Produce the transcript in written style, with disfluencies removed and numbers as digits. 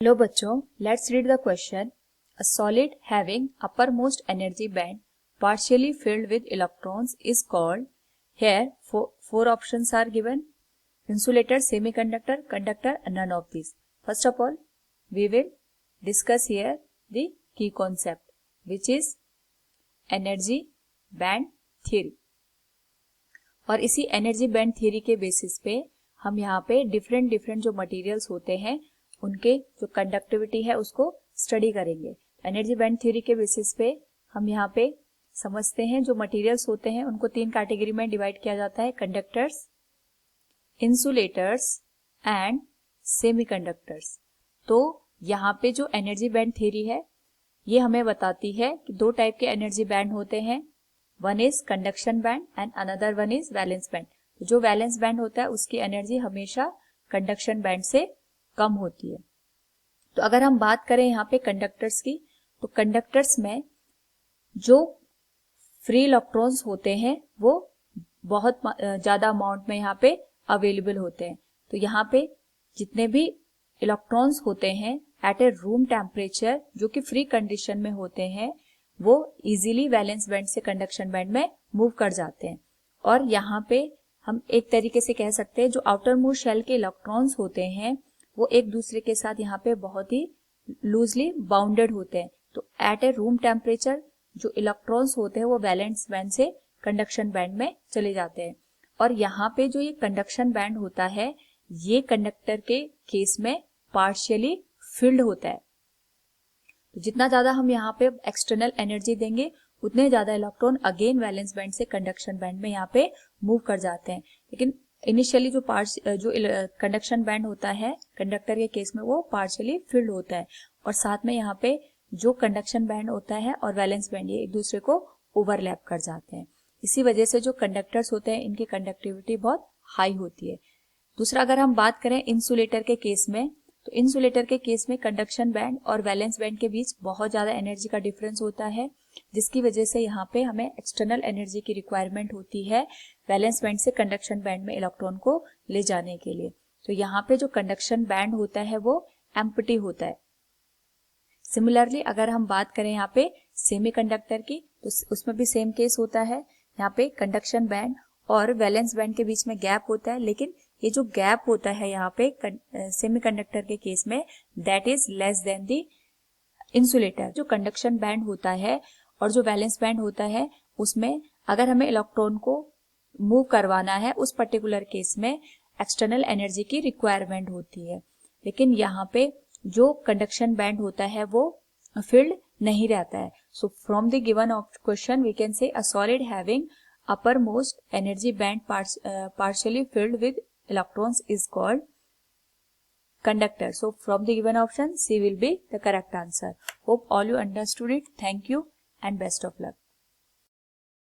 Hello बच्चों, let's read the question. A solid having uppermost energy band partially filled with electrons is called. Here four options are given: insulator, semiconductor, conductor, and none of these. First of all, we will discuss here the key concept, which is energy band theory. और इसी energy band theory के basis पे हम यहाँ पे different जो materials होते हैं उनके जो कंडक्टिविटी है उसको स्टडी करेंगे। एनर्जी बैंड थ्योरी के बेसिस पे हम यहाँ पे समझते हैं जो मटेरियल्स होते हैं उनको तीन कैटेगरी में डिवाइड किया जाता है: कंडक्टर्स, इंसुलेटर्स एंड सेमीकंडक्टर्स। तो यहाँ पे जो एनर्जी बैंड थ्योरी है ये हमें बताती है कि दो टाइप के एनर्जी बैंड होते हैं। One is conduction band and another one is valence band. जो वैलेंस बैंड होता है उसकी एनर्जी हमेशा कंडक्शन बैंड से कम होती है। तो अगर हम बात करें यहाँ पे कंडक्टर्स की, तो कंडक्टर्स में जो फ्री इलेक्ट्रॉन्स होते हैं वो बहुत ज्यादा अमाउंट में यहाँ पे अवेलेबल होते हैं। तो यहाँ पे जितने भी इलेक्ट्रॉन्स होते हैं एट ए रूम टेम्परेचर जो कि फ्री कंडीशन में होते हैं वो इजीली वैलेंस बैंड से कंडक्शन बैंड में मूव कर जाते हैं। और यहाँ पे हम एक तरीके से कह सकते हैं जो आउटर मोस्ट शेल के इलेक्ट्रॉन्स होते हैं वो एक दूसरे के साथ यहाँ पे बहुत ही लूजली बाउंडेड होते हैं। तो एट ए रूम टेम्परेचर जो इलेक्ट्रॉन्स होते हैं वो वैलेंस बैंड से कंडक्शन बैंड में चले जाते हैं। और यहाँ पे जो ये कंडक्शन बैंड होता है ये कंडक्टर के केस में पार्शियली फिल्ड होता है। तो जितना ज्यादा हम यहाँ पे एक्सटर्नल एनर्जी देंगे उतने ज्यादा इलेक्ट्रॉन अगेन वैलेंस बैंड से कंडक्शन बैंड में यहाँ पे मूव कर जाते हैं। लेकिन इनिशियली जो कंडक्शन बैंड होता है कंडक्टर के केस में वो पार्शियली फिल्ड होता है। और साथ में यहाँ पे जो कंडक्शन बैंड होता है और वैलेंस बैंड ये एक दूसरे को ओवरलैप कर जाते हैं। इसी वजह से जो कंडक्टर्स होते हैं इनकी कंडक्टिविटी बहुत हाई होती है। दूसरा, अगर हम बात करें इंसुलेटर के केस में, तो इंसुलेटर के केस में कंडक्शन बैंड और वैलेंस बैंड के बीच बहुत ज्यादा एनर्जी का डिफरेंस होता है, जिसकी वजह से यहाँ पे हमें एक्सटर्नल एनर्जी की रिक्वायरमेंट होती है वैलेंस बैंड से कंडक्शन बैंड में इलेक्ट्रॉन को ले जाने के लिए। तो यहाँ पे जो कंडक्शन बैंड होता है वो एम्प्टी होता है। सिमिलरली अगर हम बात करें यहाँ पे सेमीकंडक्टर की, तो उसमें भी सेम केस होता है। यहाँ पे कंडक्शन बैंड और वैलेंस बैंड के बीच में गैप होता है, लेकिन ये जो गैप होता है यहाँ पे सेमीकंडक्टर के केस में that is less than the insulator. जो कंडक्शन बैंड होता है और जो वैलेंस बैंड होता है उसमें अगर हमें इलेक्ट्रॉन को मूव करवाना है उस पर्टिकुलर केस में एक्सटर्नल एनर्जी की रिक्वायरमेंट होती है। लेकिन यहाँ पे जो कंडक्शन बैंड होता है वो फिल्ड नहीं रहता है। So from the given question we can say a solid having uppermost energy band partially filled with electrons is called conductor. So from the given option C will be the correct answer. Hope all you understood it. Thank you and best of luck.